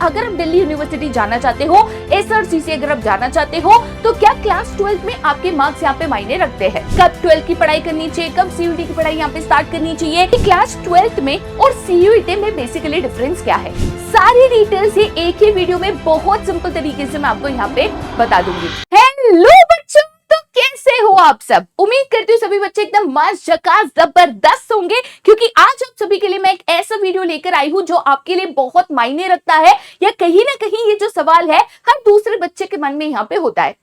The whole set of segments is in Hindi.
अगर आप दिल्ली यूनिवर्सिटी जाना चाहते हो, एसआरसीसी अगर आप जाना चाहते हो, तो क्या क्लास 12 में आपके मार्क्स यहाँ पे मायने रखते हैं? कब 12 की पढ़ाई करनी चाहिए, कब सीयूईटी की पढ़ाई यहाँ पे स्टार्ट करनी चाहिए, क्लास 12 में और सीयूईटी में बेसिकली डिफरेंस क्या है, सारी डिटेल्स ये एक ही वीडियो में बहुत सिंपल तरीके से मैं आपको यहाँ पे बता दूंगी। हेलो बच्चों, तो कैसे हो आप सब? उम्मीद करती हूँ सभी बच्चे एकदम मस्त झकास जबरदस्त होंगे, क्योंकि आज आप सभी के लिए मैं एक ऐसा वीडियो लेकर आई हूँ जो आपके लिए बहुत मायने रखता है, या कहीं ना कहीं ये जो सवाल है हर दूसरे बच्चे के मन में यहाँ पे होता है।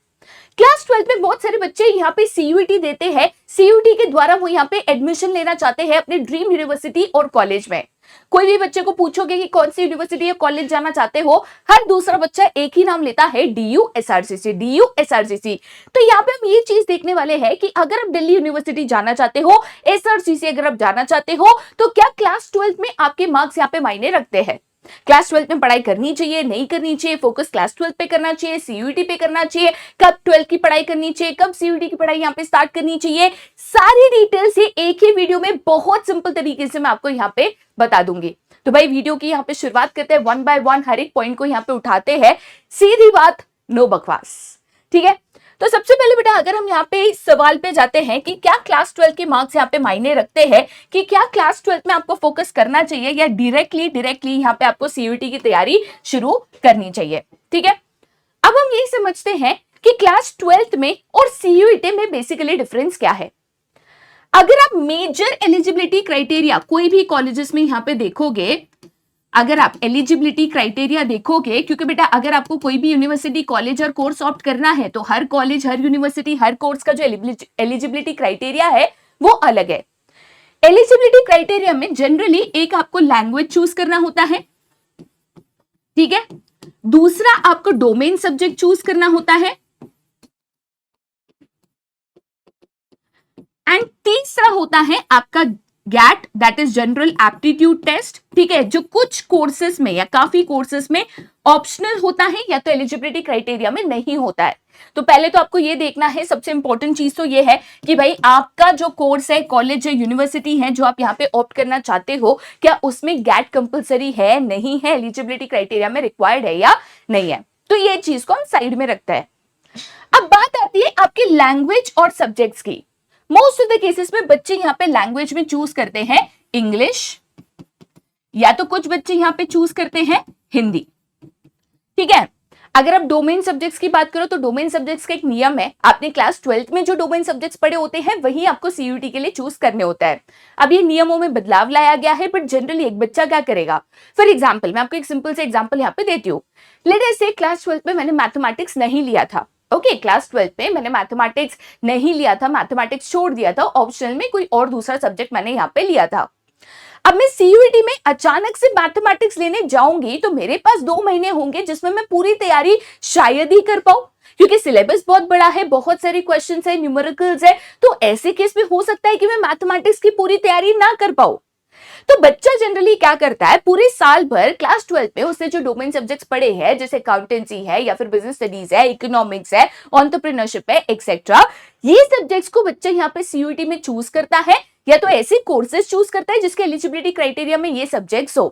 क्लास 12 में बहुत सारे बच्चे यहाँ पे सीयूईटी देते हैं, सीयूईटी के द्वारा वो यहाँ पे एडमिशन लेना चाहते हैं अपने ड्रीम यूनिवर्सिटी और कॉलेज में। कोई भी बच्चे को पूछोगे कि कौन सी यूनिवर्सिटी या कॉलेज जाना चाहते हो, हर दूसरा बच्चा एक ही नाम लेता है, डीयू एसआरसीसी, डीयू एसआरसीसी। तो यहाँ पे हम ये चीज देखने वाले हैं कि अगर आप दिल्ली यूनिवर्सिटी जाना चाहते हो, एसआरसीसी अगर आप जाना चाहते हो, तो क्या क्लास 12 में आपके मार्क्स यहाँ पे मायने रखते हैं? क्लास 12 में पढ़ाई करनी चाहिए, नहीं करनी चाहिए, फोकस क्लास 12 पे करना चाहिए, सीयूईटी पे करना चाहिए, कब 12 की पढ़ाई करनी चाहिए, कब सीयूईटी की पढ़ाई यहाँ पे स्टार्ट करनी चाहिए, सारी डिटेल्स ये एक ही वीडियो में बहुत सिंपल तरीके से मैं आपको यहाँ पे बता दूंगी। तो भाई वीडियो की यहाँ पे शुरुआत करते हैं, वन बाय वन हर एक पॉइंट को यहाँ पे उठाते हैं, सीधी बात, नो बकवास, ठीक है? तो सबसे पहले बेटा अगर हम यहाँ पे इस सवाल पे जाते हैं कि क्या क्लास 12 के मार्क्स यहाँ पे मायने रखते हैं, कि क्या क्लास 12 में आपको फोकस करना चाहिए या डायरेक्टली यहाँ पे आपको सीयूईटी की तैयारी शुरू करनी चाहिए, ठीक है? अब हम ये समझते हैं कि क्लास 12 में और सीयूईटी में बेसिकली डिफरेंस क्या है। अगर आप मेजर एलिजिबिलिटी क्राइटेरिया कोई भी कॉलेजेस में यहाँ पे देखोगे, अगर आप एलिजिबिलिटी क्राइटेरिया देखोगे, क्योंकि बेटा अगर आपको कोई भी यूनिवर्सिटी कॉलेज और कोर्स ऑप्ट करना है तो हर कॉलेज, हर यूनिवर्सिटी, हर कोर्स का जो एलिजिबिलिटी क्राइटेरिया है वो अलग है। एलिजिबिलिटी क्राइटेरिया में जनरली एक आपको लैंग्वेज चूज करना होता है, ठीक है? दूसरा आपको डोमेन सब्जेक्ट चूज करना होता है, एंड तीसरा होता है आपका GAT, that is general aptitude test, ठीक है? जो कुछ कोर्सेस में या काफी कोर्सेस में ऑप्शनल होता है या तो एलिजिबिलिटी क्राइटेरिया में नहीं होता है। तो पहले तो आपको ये देखना है, सबसे इंपॉर्टेंट चीज तो ये है कि भाई आपका जो कोर्स है, कॉलेज है, यूनिवर्सिटी है जो आप यहाँ पे ऑप्ट करना चाहते हो, क्या उसमें गैट कंपलसरी है, नहीं है, एलिजिबिलिटी क्राइटेरिया में रिक्वायर्ड है या नहीं है। तो ये चीज को हम साइड में रखते हैं। अब बात आती है आपकी लैंग्वेज और सब्जेक्ट्स की। मोस्ट ऑफ द केसेस में बच्चे यहाँ पे लैंग्वेज में चूज करते हैं इंग्लिश, या तो कुछ बच्चे यहाँ पे चूज करते हैं हिंदी, ठीक है? अगर आप डोमेन सब्जेक्ट्स की बात करो तो डोमेन सब्जेक्ट्स का एक नियम है, आपने क्लास 12 में जो डोमेन सब्जेक्ट्स पढ़े होते हैं वही आपको सीयूईटी के लिए चूज करने होता है। अब ये नियमों में बदलाव लाया गया है, बट जनरली एक बच्चा क्या करेगा, फॉर एग्जाम्पल मैं आपको एक सिंपल से एग्जाम्पल यहाँ पे देती हूँ। लेट अस से क्लास 12 में मैंने मैथमेटिक्स नहीं लिया था, ओके? क्लास 12 में मैंने मैथमेटिक्स नहीं लिया था, मैथमेटिक्स छोड़ दिया था, ऑप्शनल में कोई और दूसरा सब्जेक्ट मैंने यहाँ पे लिया था। अब मैं सीयूईटी में अचानक से मैथमेटिक्स लेने जाऊंगी तो मेरे पास 2 महीने होंगे जिसमें मैं पूरी तैयारी शायद ही कर पाऊं, क्योंकि सिलेबस बहुत बड़ा है, बहुत सारी क्वेश्चंस है, न्यूमेरिकल्स है, तो ऐसे केस में हो सकता है कि मैं मैथमेटिक्स की पूरी तैयारी ना कर पाऊं। तो बच्चा जनरली क्या करता है, पूरे साल भर क्लास 12 में उसने जो डोमेन सब्जेक्ट्स पढ़े हैं, जैसे अकाउंटेंसी है या फिर बिजनेस स्टडीज है, इकोनॉमिक्स है, एंटरप्रेन्योरशिप है, एक्सेट्रा, ये सब्जेक्ट्स को बच्चा यहाँ पे सीयूईटी में चूज करता है, या तो ऐसे कोर्सेज चूज करता है जिसके एलिजिबिलिटी क्राइटेरिया में ये सब्जेक्ट्स हो।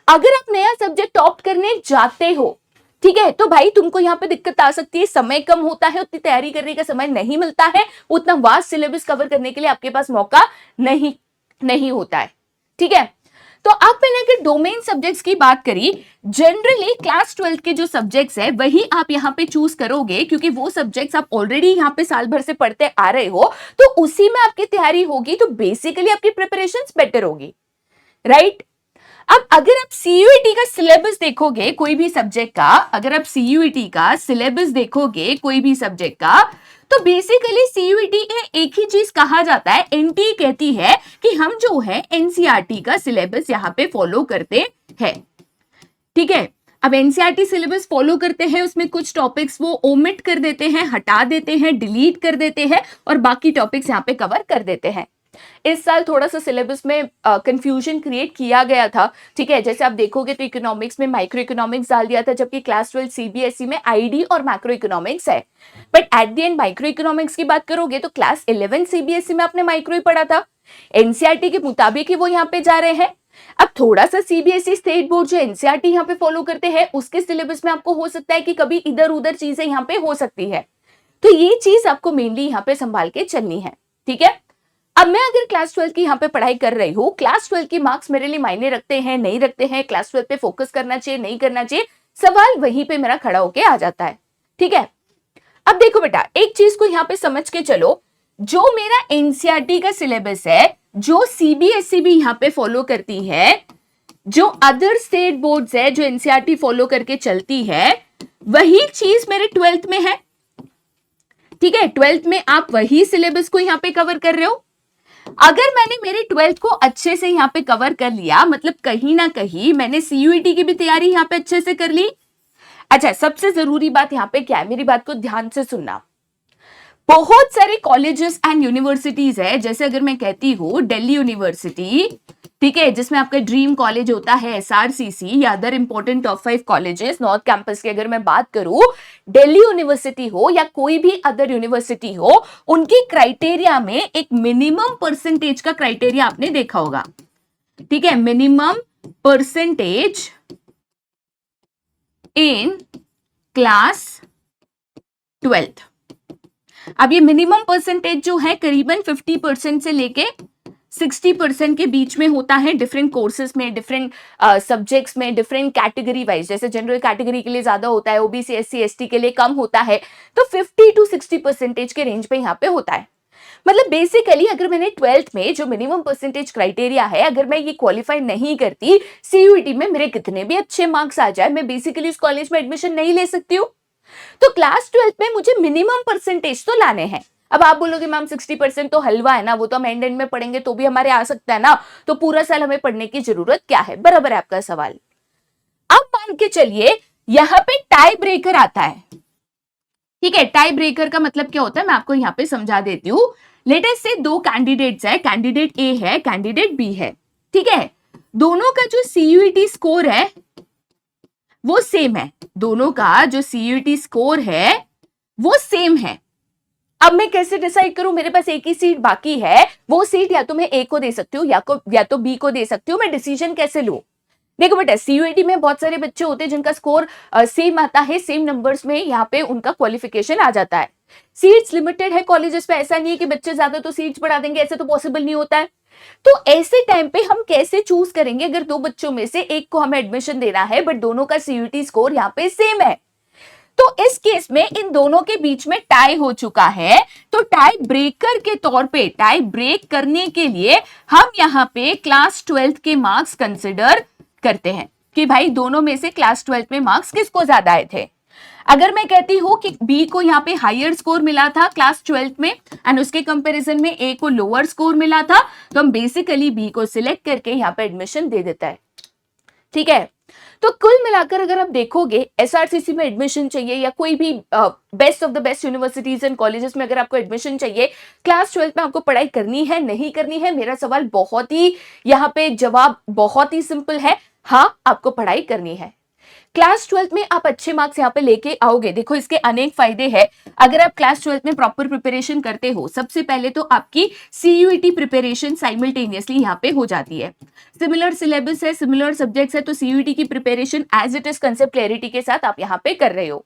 अगर आप नया सब्जेक्ट ऑप्ट करने जाते हो, ठीक है, तो भाई तुमको यहाँ पे दिक्कत आ सकती है, समय कम होता है, उतनी तैयारी करने का समय नहीं मिलता है, उतना वास्ट सिलेबस कवर करने के लिए आपके पास मौका नहीं होता है, ठीक है? तो अब मैंने अगर डोमेन सब्जेक्ट्स की बात करी, जनरली क्लास 12 के जो सब्जेक्ट्स है वही आप यहाँ पे चूज करोगे, क्योंकि वो सब्जेक्ट्स आप ऑलरेडी यहाँ पे साल भर से पढ़ते आ रहे हो, तो उसी में आपकी तैयारी होगी, तो बेसिकली आपकी प्रिपरेशंस बेटर होगी, राइट? अब अगर आप सीयूईटी का सिलेबस देखोगे कोई भी सब्जेक्ट का, अगर आप सीयूईटी का सिलेबस देखोगे कोई भी सब्जेक्ट का, तो बेसिकली सीयूईटी एक ही चीज कहा जाता है, एनटीए कहती है कि हम जो है एनसीईआरटी का सिलेबस यहाँ पे फॉलो करते हैं, ठीक है? अब एनसीईआरटी सिलेबस फॉलो करते हैं, उसमें कुछ टॉपिक्स वो ओमिट कर देते हैं, हटा देते हैं, डिलीट कर देते हैं, और बाकी टॉपिक्स यहाँ पे कवर कर देते हैं। इस साल थोड़ा सा सिलेबस में कंफ्यूजन क्रिएट किया गया था, ठीक है? जैसे आप देखोगे तो इकोनॉमिक्स में माइक्रो इकोनॉमिक्स डाल दिया था, जबकि क्लास 12 सीबीएसई में आईडी और मैक्रो इकोनॉमिक्स है। But at the end micro economics की बात करोगे तो क्लास 11 सीबीएसई में आपने माइक्रो ही पढ़ा था, एनसीईआरटी के मुताबिक ही वो यहाँ पे जा रहे हैं। अब थोड़ा सा सीबीएसई स्टेट बोर्ड जो एनसीईआरटी यहाँ पे फॉलो करते हैं उसके सिलेबस में आपको हो सकता है कि कभी इधर उधर चीजें यहाँ पे हो सकती है, तो ये चीज आपको मेनली यहाँ पे संभाल के चलनी है। ठीक है, अब मैं अगर क्लास 12 की यहाँ पे पढ़ाई कर रही हूँ, क्लास 12 की मार्क्स मेरे लिए मायने रखते हैं नहीं रखते हैं, क्लास 12 पे फोकस करना चाहिए नहीं करना चाहिए, सवाल वहीं पे मेरा खड़ा होके आ जाता है। ठीक है, अब देखो बेटा एक चीज को यहाँ पे समझ के चलो, जो मेरा एनसीईआरटी का सिलेबस है, जो सीबीएसई भी यहाँ पे फॉलो करती है, जो अदर स्टेट बोर्ड्स है जो एनसीईआरटी फॉलो करके चलती है, वही चीज मेरे 12th में है। ठीक है, 12th में आप वही सिलेबस को यहाँ पे कवर कर रहे हो। अगर मैंने मेरे 12th को अच्छे से यहाँ पे कवर कर लिया, मतलब कहीं ना कहीं मैंने सीयूईटी की भी तैयारी यहाँ पे अच्छे से कर ली। अच्छा, सबसे जरूरी बात यहाँ पे क्या है, मेरी बात को ध्यान से सुनना। बहुत सारे कॉलेजेस एंड यूनिवर्सिटीज है, जैसे अगर मैं कहती हूँ दिल्ली यूनिवर्सिटी, ठीक है, जिसमें आपका ड्रीम कॉलेज होता है एसआरसीसी या other important top 5 colleges north campus की अगर मैं बात करूं, दिल्ली यूनिवर्सिटी हो या कोई भी अदर यूनिवर्सिटी हो, उनकी क्राइटेरिया में एक मिनिमम परसेंटेज का क्राइटेरिया आपने देखा होगा। ठीक है, minimum percentage in class 12th। अब ये मिनिमम परसेंटेज जो है करीबन 50% से लेके 60% के बीच में होता है, डिफरेंट कोर्सेज में, डिफरेंट सब्जेक्ट्स में, डिफरेंट कैटेगरी वाइज। जैसे जनरल कैटेगरी के लिए ज्यादा होता है, ओबीसी एससी एसटी के लिए कम होता है, तो 50 to 60% के रेंज पे यहाँ पे होता है। मतलब बेसिकली अगर मैंने 12th में जो मिनिमम परसेंटेज क्राइटेरिया है, अगर मैं ये क्वालिफाई नहीं करती, सीयूईटी में मेरे कितने भी अच्छे मार्क्स आ जाए, मैं बेसिकली उस कॉलेज में एडमिशन नहीं ले सकती हूँ। तो क्लास 12th में मुझे मिनिमम परसेंटेज तो लाने हैं। अब आप बोलोगे मैम 60% तो हलवा है ना, वो तो हम एंड में पढ़ेंगे तो भी हमारे आ सकता है ना, तो पूरा साल हमें पढ़ने की जरूरत क्या है? बराबर है आपका सवाल। अब मान के चलिए यहां पे टाई ब्रेकर आता है। ठीक है, टाई ब्रेकर का मतलब क्या होता है मैं आपको यहाँ पे समझा देती हूँ। लेट अस से दो कैंडिडेट्स है, कैंडिडेट ए है, कैंडिडेट बी है। ठीक है, दोनों का जो सीयूईटी स्कोर है वो सेम है, दोनों का जो सीयूईटी स्कोर है वो सेम है। अब मैं कैसे डिसाइड करूं, मेरे पास एक ही सीट बाकी है, वो सीट या तो मैं ए को दे सकती हूँ या तो बी को दे सकती हूँ, मैं डिसीजन कैसे लूं? देखो बेटा, सीयूईटी में बहुत सारे बच्चे होते हैं जिनका स्कोर सेम आता है, सेम नंबर्स में यहाँ पे उनका क्वालिफिकेशन आ जाता है। सीट्स लिमिटेड है कॉलेजेस पे, ऐसा नहीं है कि बच्चे ज्यादा तो सीट्स बढ़ा देंगे, ऐसे तो पॉसिबल नहीं होता है। तो ऐसे टाइम पे हम कैसे चूज करेंगे, अगर दो बच्चों में से एक को हमें एडमिशन देना है बट दोनों का सीयूईटी स्कोर यहाँ पे सेम है, तो इस केस में इन दोनों के बीच में टाई हो चुका है, तो टाई ब्रेकर के तौर पे, टाई ब्रेक करने के लिए हम यहाँ पे क्लास 12th के मार्क्स कंसिडर करते हैं कि भाई दोनों में से क्लास 12th में मार्क्स किसको ज्यादा आए थे। अगर मैं कहती हूं कि बी को यहाँ पे हायर स्कोर मिला था क्लास 12th में एंड उसके कंपैरिजन में ए को लोअर स्कोर मिला था, तो हम बेसिकली बी को सिलेक्ट करके यहाँ पे एडमिशन दे देता है। ठीक है, तो कुल मिलाकर अगर आप देखोगे एसआरसीसी में एडमिशन चाहिए या कोई भी best of the best universities and colleges में अगर आपको एडमिशन चाहिए, क्लास 12th में आपको पढ़ाई करनी है नहीं करनी है, मेरा सवाल बहुत ही यहाँ पे जवाब बहुत ही सिंपल है, हाँ आपको पढ़ाई करनी है। क्लास 12th में आप अच्छे मार्क्स यहाँ पे लेके आओगे, देखो इसके अनेक फायदे हैं। अगर आप क्लास 12th में प्रॉपर प्रिपरेशन करते हो, सबसे पहले तो आपकी सीयूईटी प्रिपरेशन साइमल्टेनियसली यहाँ पे हो जाती है। सिमिलर सिलेबस है, सिमिलर सब्जेक्ट्स है, तो सीयूईटी की preparation as it is concept clarity के साथ आप यहाँ पे कर रहे हो।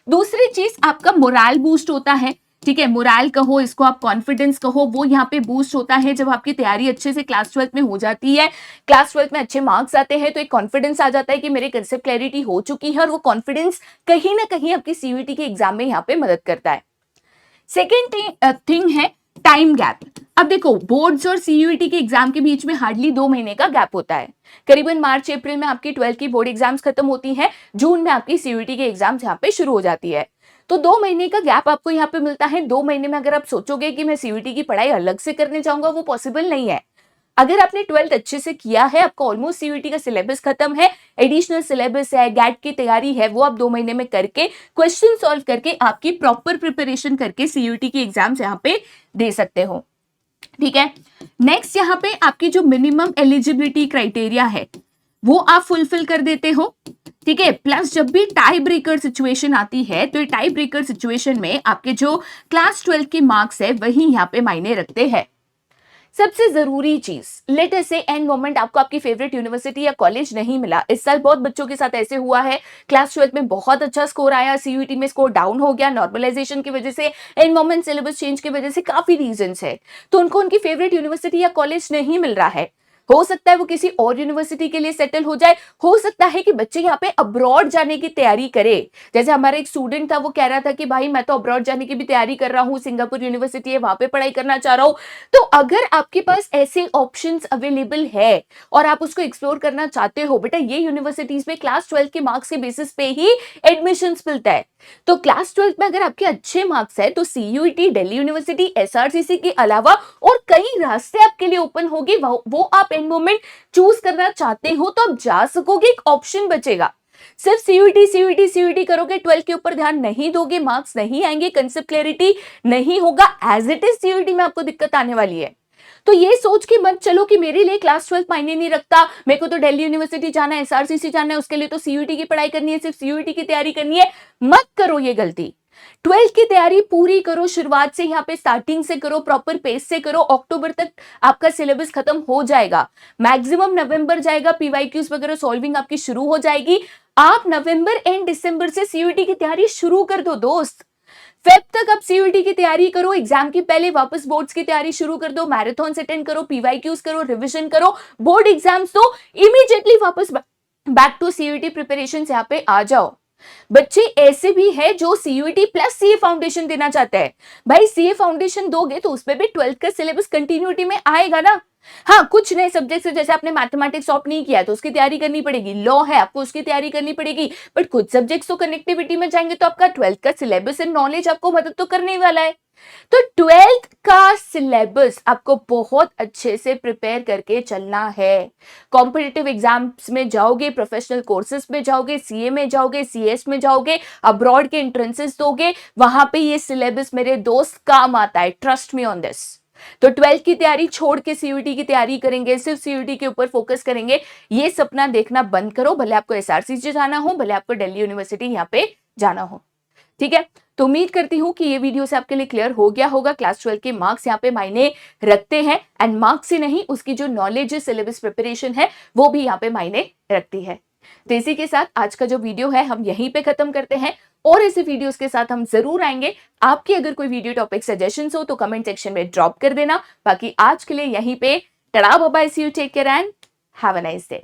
दूसरी चीज आपका मोरल बूस्ट होता है। ठीक है, मोरल कहो इसको, आप कॉन्फिडेंस कहो, वो यहाँ पे बूस्ट होता है जब आपकी तैयारी अच्छे से क्लास 12th में हो जाती है, क्लास 12th में अच्छे मार्क्स आते हैं, तो एक कॉन्फिडेंस आ जाता है कि मेरे कंसेप्ट क्लैरिटी हो चुकी है, और वो कॉन्फिडेंस कहीं ना कहीं आपकी सीयूईटी के एग्जाम में यहाँ पे मदद करता है। सेकेंड थिंग है टाइम गैप। अब देखो बोर्ड्स और सीयूईटी के एग्जाम के बीच में हार्डली 2 महीने का गैप होता है, करीबन मार्च अप्रैल में आपकी 12th की बोर्ड एग्जाम्स खत्म होती हैं, जून में आपकी सीयूईटी के एग्जाम्स यहाँ पे शुरू हो जाती है, तो 2 महीने का गैप आपको यहाँ पे मिलता है। 2 महीने में अगर आप सोचोगे कि मैं सीयूईटी की पढ़ाई अलग से करने जाऊंगा, वो पॉसिबल नहीं है। अगर आपने 12th अच्छे से किया है, आपका ऑलमोस्ट सीयूईटी का सिलेबस खत्म है, एडिशनल सिलेबस है, गैट की तैयारी है, वो आप 2 महीने में करके क्वेश्चन सॉल्व करके आपकी प्रॉपर प्रिपरेशन करके सीयूईटी की एग्जाम्स यहाँ पे दे सकते हो। ठीक है, नेक्स्ट यहाँ पे आपकी जो मिनिमम एलिजिबिलिटी क्राइटेरिया है वो आप फुलफिल कर देते हो। ठीक है, प्लस जब भी टाई ब्रेकर सिचुएशन आती है, तो ये टाई ब्रेकर सिचुएशन में आपके जो क्लास 12th के मार्क्स है वही यहाँ पे मायने रखते हैं। सबसे जरूरी चीज, लेट अस से एंड मोमेंट आपको आपकी फेवरेट यूनिवर्सिटी या कॉलेज नहीं मिला। इस साल बहुत बच्चों के साथ ऐसे हुआ है, क्लास 12 में बहुत अच्छा स्कोर आया, सीयूईटी में स्कोर डाउन हो गया नॉर्मलाइजेशन की वजह से, एंड मोमेंट सिलेबस चेंज की वजह से, काफी रीजंस है। तो उनको उनकी फेवरेट यूनिवर्सिटी या कॉलेज नहीं मिल रहा है। हो सकता है वो किसी और यूनिवर्सिटी के लिए सेटल हो जाए, हो सकता है कि बच्चे यहाँ पे अब्रॉड जाने की तैयारी करे। जैसे हमारा एक स्टूडेंट था, वो कह रहा था कि भाई मैं तो अब्रॉड जाने की भी तैयारी कर रहा हूँ, सिंगापुर यूनिवर्सिटी है, वहां पे पढ़ाई करना चाह रहा हूँ। तो अगर आपके पास ऐसे ऑप्शंस अवेलेबल है और आप उसको एक्सप्लोर करना चाहते हो, बेटा ये यूनिवर्सिटीज में क्लास 12 के मार्क्स के बेसिस पे ही एडमिशन मिलता है। तो क्लास 12 में अगर आपके अच्छे मार्क्स है तो सीयूईटी, दिल्ली यूनिवर्सिटी, एसआरसीसी के अलावा और कई रास्ते आपके लिए ओपन होगी। वो आप एंड मोमेंट चूज करना चाहते हो तो आप जा सकोगे, एक ऑप्शन बचेगा। सिर्फ सीयूईटी सीयूईटी सीयूईटी करोगे, 12 के ऊपर ध्यान नहीं दोगे, मार्क्स नहीं आएंगे, कंसेप्ट क्लैरिटी नहीं होगा, एज इट इज सीयूईटी में आपको दिक्कत आने वाली है। तो ये सोच के मत चलो कि मेरे लिए क्लास 12 मायने नहीं रखता, मेरे को तो दिल्ली यूनिवर्सिटी जाना है, एसआरसीसी जाना है, उसके लिए तो सीयूईटी की पढ़ाई करनी है, सिर्फ सीयूईटी की तैयारी करनी है। मत करो ये गलती। 12 की तैयारी पूरी करो, शुरुआत से यहाँ पे स्टार्टिंग से करो, प्रॉपर पेस से करो। अक्टूबर तक आपका सिलेबस खत्म हो जाएगा, मैक्सिमम नवंबर जाएगा, पीवाईक्यूज वगैरह सॉल्विंग आपकी शुरू हो जाएगी। आप नवंबर एंड दिसंबर से सीयूईटी की तैयारी शुरू कर दो दोस्त। फेब तक आप सीयूईटी की तैयारी करो, एग्जाम की पहले वापस बोर्ड्स की तैयारी शुरू कर दो, मैराथन अटेंड करो, पीवाईक्यूज करो, रिवीजन करो, बोर्ड एग्जाम्स दो, इमीडिएटली वापस बैक टू सीयूईटी प्रिपरेशन यहाँ पे आ जाओ। बच्चे ऐसे भी है जो सीयूईटी प्लस सीए फाउंडेशन देना चाहते हैं। भाई सीए फाउंडेशन दोगे तो उसमें भी 12th का सिलेबस कंटिन्यूटी में आएगा ना। हाँ, कुछ नए सब्जेक्ट से, जैसे आपने मैथमेटिक्स ऑप्ट नहीं किया तो उसकी तैयारी करनी पड़ेगी, लॉ है आपको उसकी तैयारी करनी पड़ेगी, बट कुछ सब्जेक्ट्स तो कनेक्टिविटी में जाएंगे तो आपका 12th का सिलेबस एंड नॉलेज आपको मदद तो करने वाला है। तो 12th का सिलेबस आपको बहुत अच्छे से प्रिपेयर करके चलना है। कॉम्पिटिटिव एग्जाम्स में जाओगे, प्रोफेशनल कोर्सेज में जाओगे, सीए में जाओगे, सीएस में जाओगे, अब्रॉड के एंट्रेंसेस दोगे, वहां पे ये सिलेबस मेरे दोस्त काम आता है, ट्रस्ट मी ऑन दिस। तो 12th की तैयारी छोड़ के सीयूईटी की तैयारी करेंगे, सिर्फ सीयूईटी के ऊपर फोकस करेंगे, ये सपना देखना बंद करो। भले आपको एसआरसीसी जाना हो, भले आपको दिल्ली यूनिवर्सिटी यहाँ पे जाना हो, ठीक है। तो उम्मीद करती हूं कि ये वीडियो से आपके लिए क्लियर हो गया होगा। क्लास 12 के मार्क्स यहाँ पे मायने रखते हैं, एंड मार्क्स ही नहीं, उसकी जो नॉलेज है, सिलेबस प्रिपरेशन है, वो भी यहाँ पे मायने रखती है। तो इसी के साथ आज का जो वीडियो है हम यहीं पे खत्म करते हैं, और ऐसे वीडियोस के साथ हम जरूर आएंगे। आपकी अगर कोई वीडियो टॉपिक सजेशंस हो तो कमेंट सेक्शन में ड्रॉप कर देना। बाकी आज के लिए यहीं पे, टड़ा bye bye, see you, take care and have a nice day.